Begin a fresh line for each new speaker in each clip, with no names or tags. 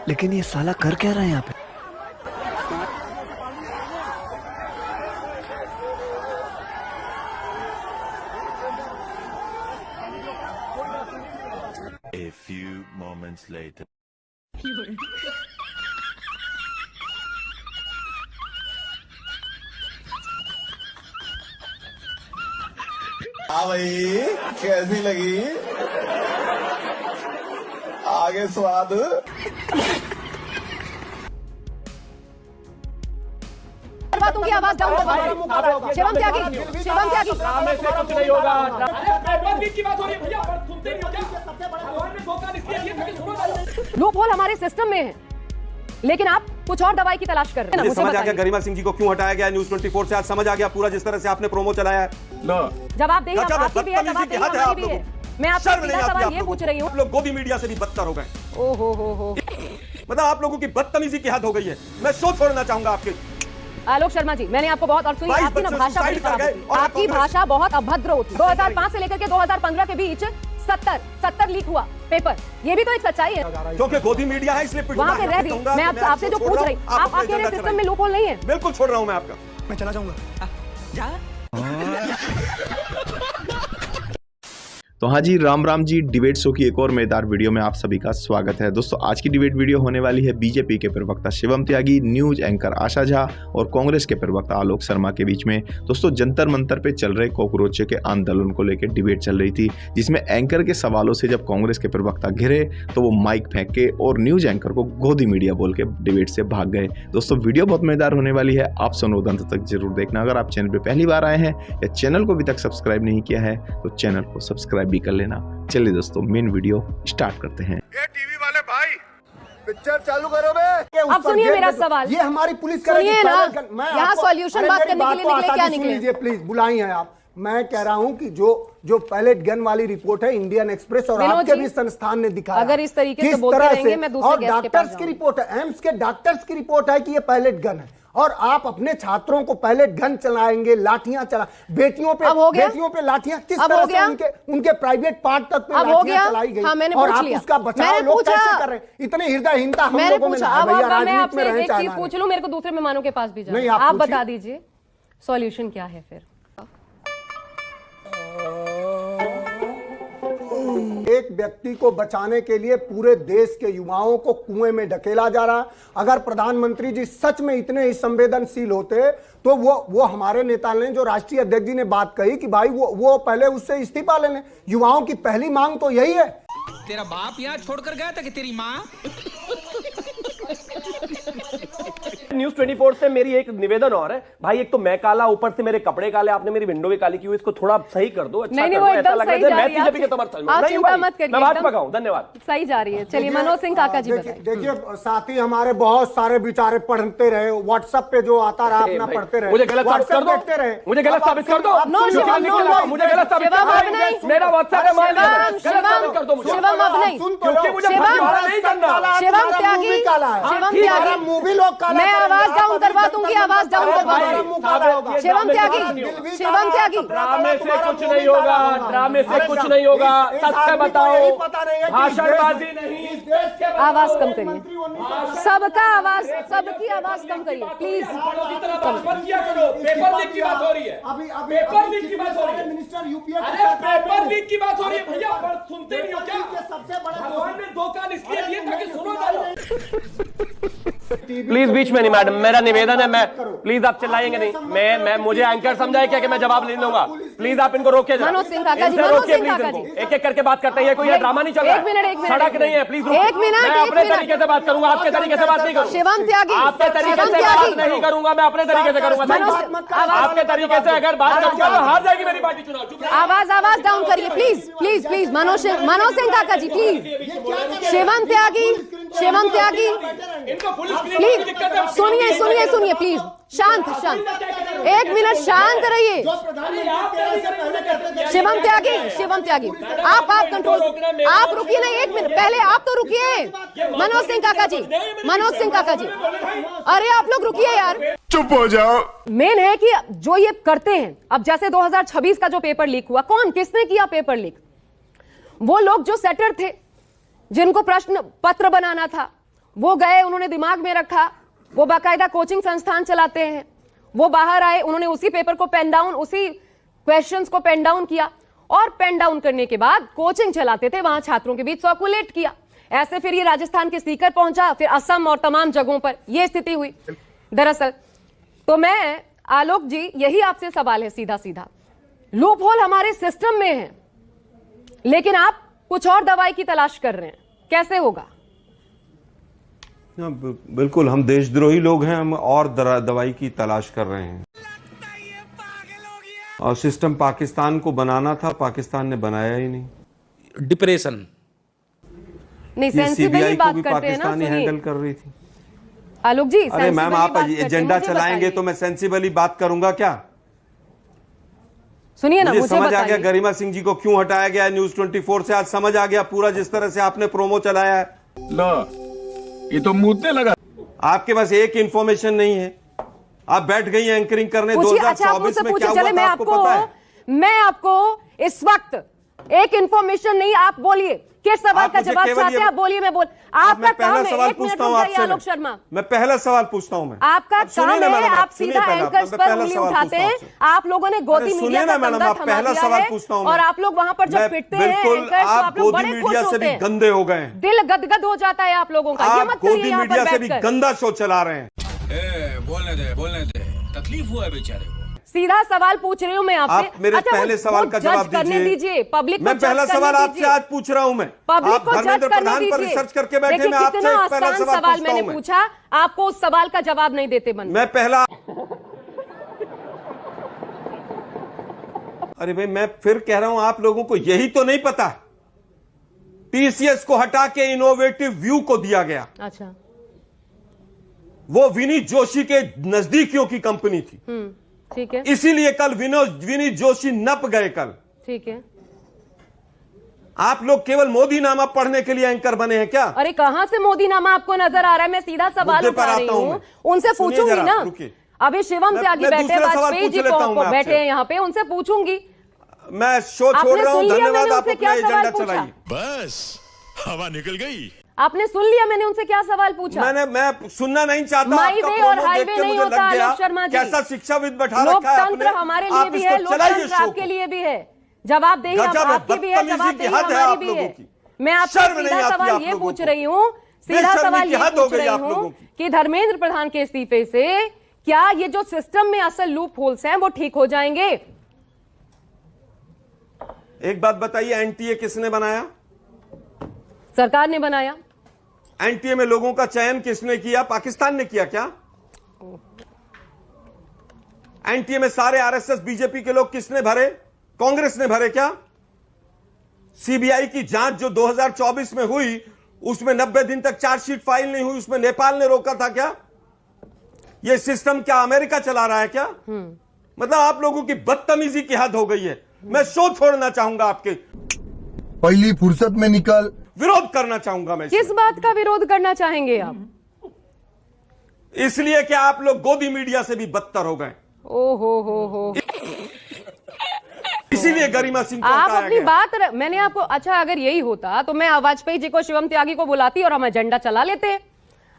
लेकिन ये साला कर क्या रहा है यहाँ पे?
A few moments later.
हाँ भाई, कैसी लगी? आगे स्वाद।
दूंगी, आवाज डाउन करवा। शिवम त्यागी, शिवम त्यागी।
ड्रामे से कुछ नहीं होगा। पेपर लीक की बात हो रही है भैया, पर सुनते नहीं हो क्या? भगवान ने धोखा इसलिए दिया ताकि सुनो।
लूप होल हमारे सिस्टम में है, लेकिन आप कुछ और दवाई की तलाश कर रहे हैं।
मुझे समझ आ गया गरिमा सिंह जी को क्यों हटाया गया न्यूज़ 24 से। आज समझ आ गया पूरा, जिस तरह से आपने प्रोमो चलाया है।
जवाब देंगे, आपकी भी है, जवाब देंगे, हमारी भी है। मैं आपसे सीधा सवाल ये पूछ रही हूँ।
आप लोग गोदी मीडिया से भी बदतर हो गए।
ओहो हो,
मतलब आप लोगों की बदतमीजी की हद हो गई है। मैं शो छोड़ना चाहूंगा आपके।
आलोक शर्मा जी, मैंने आपको बहुत और सुनी, आपकी ना भाषा बड़ी खराब होती है। आपकी भाषा बहुत अभद्र होती है। 2005 से लेकर के 2015 के बीच 70 लीक हुआ पेपर, ये भी तो एक सच्चाई है।
क्योंकि गोदी मीडिया है इसलिए
वहाँ पे रह भी मैं आपसे जो पूछ रही, आप अकेले सिस्टम में लूप होल नहीं है।
बिल्कुल छोड़ रहा हूँ मैं आपका।
मैं चला जाऊंगा।
तो हाँ जी, राम राम जी। डिबेट शो की एक और मजेदार वीडियो में आप सभी का स्वागत है। दोस्तों, आज की डिबेट वीडियो होने वाली है बीजेपी के प्रवक्ता शिवम त्यागी, न्यूज एंकर आशा झा और कांग्रेस के प्रवक्ता आलोक शर्मा के बीच में। दोस्तों, जंतर मंतर पे चल रहे कॉकरोचों के आंदोलन को लेकर डिबेट चल रही थी, जिसमें एंकर के सवालों से जब कांग्रेस के प्रवक्ता घिरे तो वो माइक फेंक के और न्यूज एंकर को गोदी मीडिया बोल के डिबेट से भाग गए। दोस्तों, वीडियो बहुत मजेदार होने वाली है, आप सुनो अंत तक जरूर देखना। अगर आप चैनल पर पहली बार आए हैं या चैनल को अभी तक सब्सक्राइब नहीं किया है तो चैनल को सब्सक्राइब भी कर लेना। चलिए दोस्तों, मेन वीडियो स्टार्ट करते हैं।
ये टीवी वाले भाई, पिक्चर चालू करो बे।
अब सुनिए मेरा सवाल,
ये हमारी पुलिस
सुनिए ना, यहाँ सॉल्यूशन बात करने के लिए निकले, क्या निकले?
प्लीज बुलाई हैं आप। मैं कह रहा हूं कि जो पैलेट गन वाली रिपोर्ट है इंडियन एक्सप्रेस और आपके भी संस्थान ने दिखाया,
अगर इस तरीके से बोलते रहेंगे मैं दूसरे गेस्ट के पास
डॉक्टर्स की रिपोर्ट है, एम्स के डॉक्टर्स की रिपोर्ट है कि ये पैलेट गन है, और आप अपने छात्रों को पैलेट गन चलाएंगे, लाठियां चला, बेटियों पे लाठियां किस तरह से उनके प्राइवेट पार्ट तक पे लाठियां चलाई गई, और आप उसका बचाव लोग कैसे कर रहे हैं? इतने हृदयहीनता हम लोगों में नहीं। भैया राजनीति में रहना चाहिए।
पूछ लूं, मेरे को दूसरे मेहमानों के पास भी जाना, आप बता दीजिए सॉल्यूशन क्या है फिर?
एक व्यक्ति को बचाने के लिए पूरे देश के युवाओं को कुएं में ढकेला जा रहा। अगर प्रधानमंत्री जी सच में इतने ही संवेदनशील होते तो वो हमारे नेता ने, जो राष्ट्रीय अध्यक्ष जी ने बात कही कि भाई वो पहले उससे इस्तीफा ले लें। युवाओं की पहली मांग तो यही है।
तेरा बाप यहाँ छोड़कर गया था कि तेरी माँ?
न्यूज़ 24 से मेरी एक निवेदन और है भाई, एक तो मैं काला, ऊपर से मेरे कपड़े काले, आपने मेरी विंडो भी काली की हुई, इसको थोड़ा सही कर दो। अच्छा
नहीं, वो एकदम सही जा रही है।
मैं बीजेपी के समर्थन में
नहीं भाई, मैं
भाजपा का हूं। धन्यवाद।
सही जा रही है। चलिए मनोज सिंह काका जी बताइए।
देखिए साथी हमारे बहुत सारे बेचारे पढ़ते रहे, व्हाट्सएप पे जो आता रहा अपना पढ़ते रहे।
मुझे गलत साबित कर दो, मुझे गलत साबित कर दो, मुझे गलत साबित कर दो। मेरा व्हाट्सएप है,
शिवम अब नहीं,
क्योंकि मुझे नहीं करना।
शिवम त्यागी, शिवम त्यागी,
मूवी लोग काला,
मैं आवाज डाउन करवा दूंगी, आवाज डाउन करवा दूंगी। शिवम त्यागी, शिवम त्यागी,
ड्रामे से कुछ नहीं होगा, ड्रामे से कुछ नहीं होगा। सत्य बताओ, भाषणबाजी नहीं।
आवाज कम करिए, सबका आवाज, सबकी आवाज कम करिए प्लीज।
पेपर लीक की बात हो रही है, पेपर लीक की बात हो रही है,
मिनिस्टर यूपीए,
अरे पेपर लीक की बात हो रही है भैया, पर सुनते नहीं हो क्या? भगवान ने धोखा इसलिए दिया ताकि सुनो ना। प्लीज बीच में नहीं मैडम, मेरा निवेदन है, मैं प्लीज आप चिल्लाएंगे नहीं। मैं मुझे एंकर समझाए क्या कि मैं जवाब नहीं लूंगा? प्लीज आप इनको रोके।
मनोज सिंह काका जी, मनोज सिंह काका जी,
एक एक करके बात करते हैं, कोई ड्रामा नहीं चल रहा है।
एक मिनट,
सड़क नहीं है, प्लीज
एक मिनट,
मैं अपने तरीके से बात करूंगा, आपके तरीके से बात नहीं करूंगा।
शिवम त्यागी,
आपके तरीके से बात नहीं करूंगा, मैं अपने तरीके से करूंगा। आपके तरीके से अगर बात करूंगा तो हार जाएगी मेरी पार्टी चुनाव।
आवाज डाउन करिए please, please please. Manoj Singh काका जी प्लीज। शिवम त्यागी, शिवम त्यागी प्लीज, सुनिए प्लीज, शांत, एक मिनट शांत रहिए। शिवम त्यागी, आप कंट्रोल, आप रुकिए ना, एक मिनट पहले आप तो रुकिए। मनोज सिंह काका जी, अरे आप लोग रुकिए यार,
चुप हो जाओ।
मेन है कि जो ये करते हैं, अब जैसे 2026 का जो पेपर लीक हुआ, किसने किया पेपर लीक? वो लोग जो सेटर थे, जिनको प्रश्न पत्र बनाना था, वो गए, उन्होंने दिमाग में रखा, वो बाकायदा कोचिंग संस्थान चलाते हैं, वो बाहर आए, उन्होंने उसी पेपर को पेन डाउन, उसी क्वेश्चंस को पेन डाउन किया और पेन डाउन करने के बाद कोचिंग चलाते थे, वहां छात्रों के बीच सर्कुलेट किया। ऐसे फिर ये राजस्थान के स्पीकर पहुंचा, फिर असम और तमाम जगहों पर यह स्थिति हुई। दरअसल तो मैं आलोक जी, यही आपसे सवाल है सीधा सीधा, लूप होल हमारे सिस्टम में है, लेकिन आप कुछ और दवाई की तलाश कर रहे हैं, कैसे होगा?
बिल्कुल, हम देशद्रोही लोग हैं, हम और दवाई की तलाश कर रहे हैं। और सिस्टम पाकिस्तान को बनाना था, पाकिस्तान ने बनाया ही नहीं।
डिप्रेशन
नहीं, सेंसिबली बात करते हैं ना,
पाकिस्तान ही हैंडल कर रही थी।
आलोक जी,
अरे मैम, आप एजेंडा चलाएंगे तो मैं सेंसिबली बात करूंगा क्या?
सुनिए ना,
मुझे समझ आ गया गरिमा सिंह जी को क्यों हटाया गया न्यूज 24 से। आज समझ आ गया पूरा, जिस तरह से आपने प्रोमो चलाया है।
लो, ये तो मुद्दे लगा।
आपके पास एक इंफॉर्मेशन नहीं है, आप बैठ गई एंकरिंग करने 2024 में क्या हुआ था आपको पता है?
मैं आपको इस वक्त एक इंफॉर्मेशन नहीं, आप बोलिए किस सवाल का जवाब चाहते हैं, आप बोलिए, मैं बोल। आपका काम है, एक मिनट रुक जाइए आलोक शर्मा,
मैं पहला सवाल पूछता हूं। मैं
आपका काम है, आप सीधा एंकर्स पर उंगली उठाते हैं। आप लोगों ने गोदी मीडिया का दंगा थमा दिया है और आप लोग वहां पर जब पिटते हैं एंकर्स, तो आप लोग बड़े खुश होते हैं,
गंदे हो गए,
दिल गदगद हो जाता है आप लोगों का। ये मत करिए यहाँ पर बैठकर,
गंदा शो चला रहे हैं।
बोलने दे, तकलीफ हुआ है बेचारे को।
सीधा सवाल पूछ रही हूँ मैं आपसे।
आप मेरे पहले सवाल का जवाब
दीजिए, पब्लिक
मैं पहला सवाल आपसे आज पूछ रहा हूं। मैं
पब्लिक को जज करने दीजिए।
रिसर्च करके बैठे, मैं आपसे एक पहला
सवाल मैंने पूछा, आपको उस सवाल का जवाब नहीं देते मन।
मैं पहला अरे भाई, मैं फिर कह रहा हूं, आप लोगों को यही तो नहीं पता, टीसीएस को हटा के इनोवेटिव व्यू को दिया गया।
अच्छा,
वो विनीत जोशी के नजदीकियों की कंपनी थी,
ठीक है,
इसीलिए कल विनीत जोशी नप गए कल।
ठीक है,
आप लोग केवल मोदी नामा पढ़ने के लिए एंकर बने हैं क्या?
अरे कहां से मोदी नामा आपको नजर आ रहा है? मैं सीधा सवाल उठा रही हूं, उनसे पूछूंगी ना। अभी शिवम त्यागी बैठे, वाजपेयी जी बैठे हैं यहाँ पे, उनसे पूछूंगी।
मैं शो छोड़ रहा हूं, धन्यवाद। आप अपना एजेंडा चलाइए।
बस हवा निकल गई।
आपने सुन लिया मैंने उनसे क्या सवाल पूछा?
मैं सुनना नहीं चाहता।
माई वे और हाईवे नहीं होता आलोक शर्मा जी।
कैसा शिक्षाविद बैठा रखा है आपने?
लोकतंत्र हमारे लिए भी है, लोकतंत्र आपके लिए भी है, जवाबदेही आपकी भी है, जवाबदेही हमारी भी है। मैं आपसे सीधा सवाल ये पूछ रही हूँ, सीधा सवाल ये पूछ रही हूँ कि धर्मेंद्र प्रधान के इस्तीफे से क्या ये जो सिस्टम में असल लूप होल्स हैं वो ठीक हो जाएंगे?
एक बात बताइए, एनटीए किसने बनाया?
सरकार ने बनाया।
एनटीए में लोगों का चयन किसने किया? पाकिस्तान ने किया क्या? एनटीए में सारे आरएसएस बीजेपी के लोग किसने भरे? कांग्रेस ने भरे क्या? सीबीआई की जांच जो 2024 में हुई, उसमें 90 दिन तक चार्जशीट फाइल नहीं हुई, उसमें नेपाल ने रोका था क्या? यह सिस्टम क्या अमेरिका चला रहा है क्या? मतलब आप लोगों की बदतमीजी की हद हो गई है। मैं शो छोड़ना चाहूंगा, आपके
पहली फुर्सत में निकल,
विरोध करना चाहूंगा मैं।
किस बात का विरोध करना चाहेंगे आप?
इसलिए कि आप लोग गोदी मीडिया से भी बदतर हो गए।
हो
इसीलिए गरिमा सिंह को
आप
हटाया
अपनी
गया।
बात, मैंने आपको, अच्छा अगर यही होता तो मैं वाजपेयी जी को, शिवम त्यागी को बुलाती और हम एजेंडा चला लेते।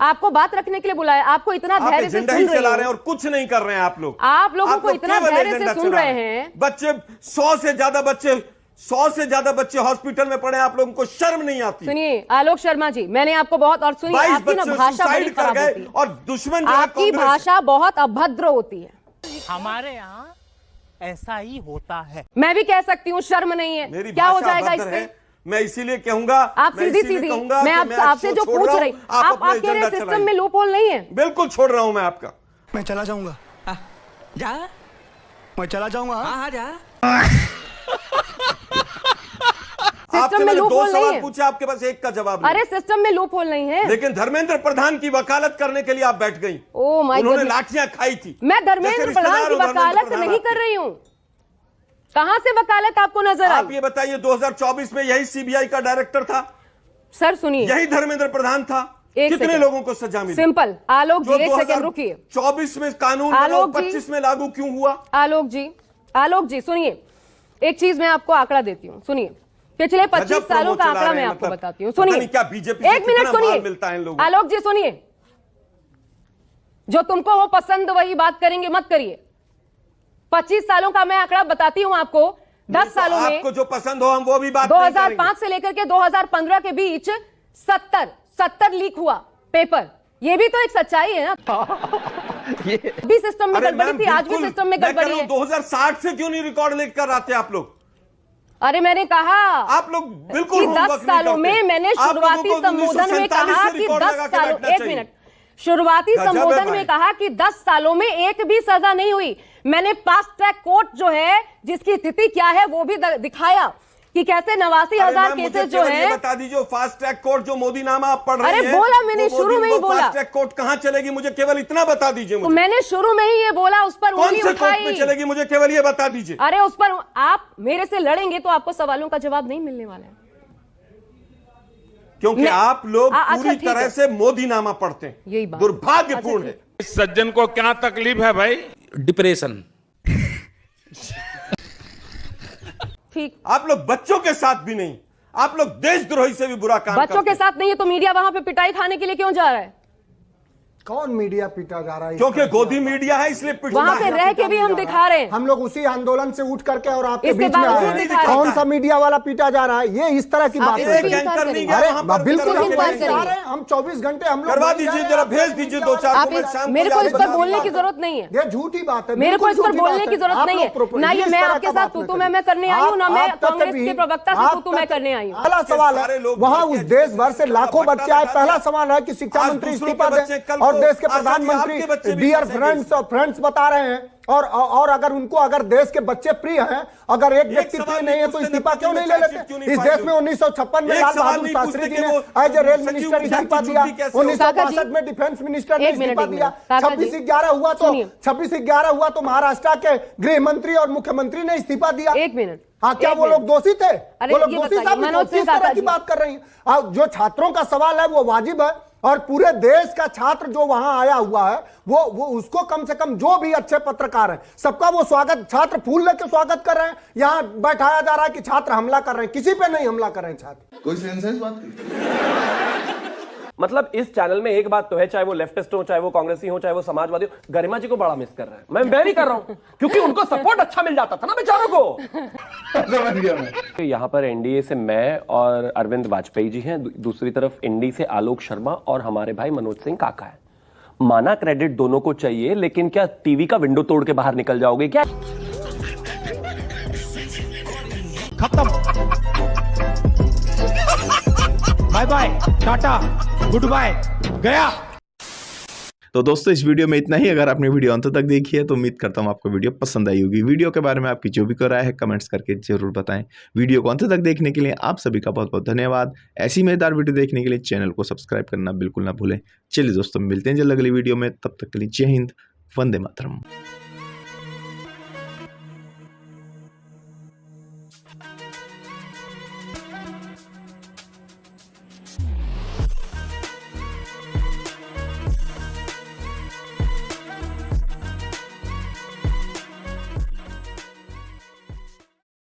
आपको बात रखने के लिए बुलाया, आपको इतना धैर्य से सुन रहे
चला रहे हैं और कुछ नहीं कर रहे हैं आप लोग।
आप लोगों को इतना धैर्य से सुन रहे हैं।
बच्चे 100 से ज्यादा बच्चे हॉस्पिटल में पड़े, आप लोगों को शर्म नहीं आती?
सुनिए आलोक शर्मा जी, मैंने आपको बहुत, और सुनिए आपकी ना भाषा बड़ी खराब होती है
और दुश्मन
आपकी भाषा बहुत अभद्र होती है।
हमारे यहाँ ऐसा ही होता है।
मैं भी कह सकती हूँ, शर्म नहीं है।
मेरी
क्या हो
भाषा
जाएगा
अभद्र
इससे?
है। मैं इसीलिए कहूंगा,
आप सीधी मैं आपसे जो पूछ रही, आप कह रहे सिस्टम में लूप होल नहीं है।
बिल्कुल छोड़ रहा हूं मैं आपका।
मैं चला जाऊंगा।
जा,
मैं चला जाऊंगा।
हाँ जा।
आपसे मैंने 2
नहीं
सवाल
है।
पूछे, आपके पास एक का जवाब नहीं।
अरे सिस्टम में लूप होल नहीं है।
लेकिन धर्मेंद्र प्रधान की वकालत करने के लिए आप बैठ गई।
ओह माय गॉड,
उन्होंने लाठियां खाई थी।
मैं धर्मेंद्र प्रधान की वकालत नहीं कर रही हूँ। कहां से वकालत आपको नजर आई?
आप ये बताइए, 2024 में यही सीबीआई का डायरेक्टर था
सर? सुनिए,
यही धर्मेंद्र प्रधान था। कितने लोगों को सजा मिली?
सिंपल आलोक जी, एक सेकंड रुकिए।
24 में कानून 25 में लागू क्यों हुआ?
आलोक जी सुनिए, एक चीज मैं आपको आंकड़ा देती हूं, सुनिए। पिछले 25
गजब
सालों का
प्रमोद चला
आंकड़ा
रहे
मैं
हैं,
आपको
मतलब
बताती हूँ।
पता
सुनिए,
नहीं क्या बीजेपी से
एक मिनट
कितना माल
सुनिए,
मिलता है इन लोगों को।
आलोक जी सुनिए, जो तुमको वो पसंद वही बात करेंगे मत करिए। 25 सालों का मैं आंकड़ा बताती हूं आपको। 10 सालों में
आपको जो पसंद हो हम वो भी बात नहीं करेंगे।
2005 से लेकर के 2015 के बीच 70 लीक हुआ पेपर। ये भी तो एक सच्चाई है ना। भी सिस्टम में
अरे
गड़बड़ी
मैम,
थी, आज भी
बिल्कुल,
सिस्टम में
मैं कह
गड़बड़ी
रहा
है।
हूं 2060 से क्यों नहीं रिकॉर्ड लेकर कर आते आप लोग?
अरे मैंने कहा
आप लोग बिल्कुल
कि
होमवर्क
10
नहीं
सालों
करते।
में मैंने
आप लोगों
शुरुआती
को
संबोधन में
1947
कहा
से
कि
रिकॉर्ड
10
लगा के
सालों,
बैठना
एक
चाहिए।
मिनट, शुरुआती
गजब है
संबोधन
भाई।
में कहा कि 10 सालों में एक भी सजा नहीं हुई। मैंने फास्ट ट्रैक कोर्ट जो है जिसकी स्थिति क्या है वो भी दिखाया कि कैसे 89,000 केसेस जो है।
बता दीजिए फास्ट ट्रैक कोर्ट जो मोदी नामा आप पढ़ रहे हैं।
अरे बोला मैंने,
वो
शुरू में ही बोला।
फास्ट ट्रैक कोर्ट कहां चलेगी मुझे केवल इतना बता दीजिए।
तो मैंने शुरू में ही ये बोला, उस पर
कौन
उंगली
से कोर्ट में
उठाई।
चलेगी मुझे केवल ये बता दीजिए।
अरे उस पर आप मेरे से लड़ेंगे तो आपको सवालों का जवाब नहीं मिलने वाला है,
क्योंकि आप लोग
अच्छा,
पूरी
ठीक
तरह
है।
से मोदी नामा पढ़ते हैं।
यही बात।
दुर्भाग्यपूर्ण
अच्छा,
है।
इस सज्जन को क्या तकलीफ है भाई?
डिप्रेशन।
ठीक,
आप लोग बच्चों के साथ भी नहीं, आप लोग देशद्रोही से भी बुरा काम
बच्चों
करते
के साथ नहीं है तो मीडिया वहां पे पिटाई खाने के लिए क्यों जा रहा है?
कौन मीडिया पीटा जा रहा है?
क्योंकि गोदी मीडिया है इसलिए पिटना
वहां पे
है।
रह के भी हम दिखा रहे हैं।
हम लोग उसी आंदोलन से उठ करके और आपके
इसके
बीच में
बावजूद
आए हैं।
दिखा रहे हैं।
कौन सा मीडिया वाला पीटा जा रहा है? ये इस तरह की
आप
बात
इस
है।
पे
एक
इंकार
एंकर नहीं
करिए।
गया
अरे
वहां पर
बिल्कुल
करवा
हम
के
इंकार
वहीं
भेजिए।
जा रहे हैं। हम 24 घंटे हम लोग
करवा
वहीं
दीजिए
जा रहे
जरा,
हैं।
भेज दीजिए दो चार
आप
को, मैं शाम
मेरे को
जाके
इस पर
बता
बोलने
दूंगा।
की जरूरत नहीं है।
ये झूठी बात है।
मेरे को इस
बिल्कुल
पर
झूठी
बोलने
बात
की
है।
जरूरत
आप
नहीं
लोग
है। ना ये
इस
मैं
तरह
आपके
का
साथ
बात
तू
न
तू
करिए।
मैं करने आई हूँ, ना मैं
आप तक
कांग्रेस
भी-
के प्रवक्ता से
आप
तू मैं
तक-
करने आई हूँ।
पहला सवाल
सारे
है,
लोग
वहाँ
जाके
उस देश भर से लाखों
बट्टा
बच्चे आए।
बता
पहला
दिया।
सवाल है कि शिक्षा
आज
मंत्री
दूसरों
इस्तीफा
के बच्चे
दें
कल
और
को
देश के
आज
प्रधानमंत्री
आपके बच्चे भी
डियर
फंसेंगे।
फ्रेंड्स बता रहे हैं। और अगर उनको अगर देश के बच्चे प्रिय हैं, अगर एक व्यक्ति
सवाल
प्रिय
नहीं
नहीं है तो
पूछते,
इस्तीफा क्यों नहीं ले
चार्जशीट
लेते?
क्यों नहीं
इस
फाइल
देश में 1956 में
एक
लाल
सवाल
बहादुर
नहीं
शास्त्री
पूछते
जी
कि
ने
वो
एज ए रेल
सचिव
मिनिस्टर
विधान
इस्तीफा
की
दिया।
छुट्टी कैसे
1962 में डिफेंस मिनिस्टर ने
एक मिनट,
इस्तीफा
एक
दिया।
मिनट। काका जी,
26/11 हुआ तो
सुनिए।
26/11 हुआ तो महाराष्ट्र के गृह मंत्री और मुख्यमंत्री ने इस्तीफा दिया।
एक मिनट।
हाँ, क्या
एक
वो लोग
मिनट।
दोषी थे?
अरे
वो लोग
ये
दोषी
बताइए,
साबित
मनोज
किस
सिंह
तरह
काका
की
जी।
बात कर रही हैं? और जो छात्रों का सवाल है वो वाजिब है और पूरे देश का छात्र जो वहां आया हुआ है वो उसको कम से कम जो भी अच्छे पत्रकार हैं सबका वो स्वागत, छात्र फूल लेकर स्वागत कर रहे हैं। यहां बैठाया जा रहा है कि छात्र हमला कर रहे हैं। किसी पे नहीं हमला कर रहे हैं छात्र।
कोई सेंस है इस बात की?
मतलब इस चैनल में एक बात तो है, चाहे वो लेफ्टिस्ट हो, चाहे वो कांग्रेसी हो, चाहे वो समाजवादी हो, गरिमा जी को बड़ा मिस कर रहे हैं। मैं नहीं कर रहा हूं क्योंकि उनको सपोर्ट अच्छा मिल जाता था ना बेचारों को।
समझ गया मैं।
यहाँ पर एनडीए से मैं और अरविंद वाजपेयी जी हैं, दूसरी तरफ इंडी से आलोक शर्मा और हमारे भाई मनोज सिंह काका है। माना क्रेडिट दोनों को चाहिए, लेकिन क्या टीवी का विंडो तोड़ के बाहर निकल जाओगे क्या?
खत्म, bye bye, tata, goodbye, गया।
तो दोस्तों इस वीडियो में इतना ही। अगर आपने वीडियो अंत तक देखी है तो उम्मीद करता हूँ आपको वीडियो पसंद आई होगी। वीडियो के बारे में आपकी जो भी राय है कमेंट्स करके जरूर बताएं। वीडियो को अंत तक देखने के लिए आप सभी का बहुत बहुत धन्यवाद। ऐसी मजेदार वीडियो देखने के लिए चैनल को सब्सक्राइब करना बिल्कुल ना भूलें। चलिए दोस्तों मिलते हैं जल्द अगली वीडियो में, तब तक के लिए जय हिंद, वंदे मातरम।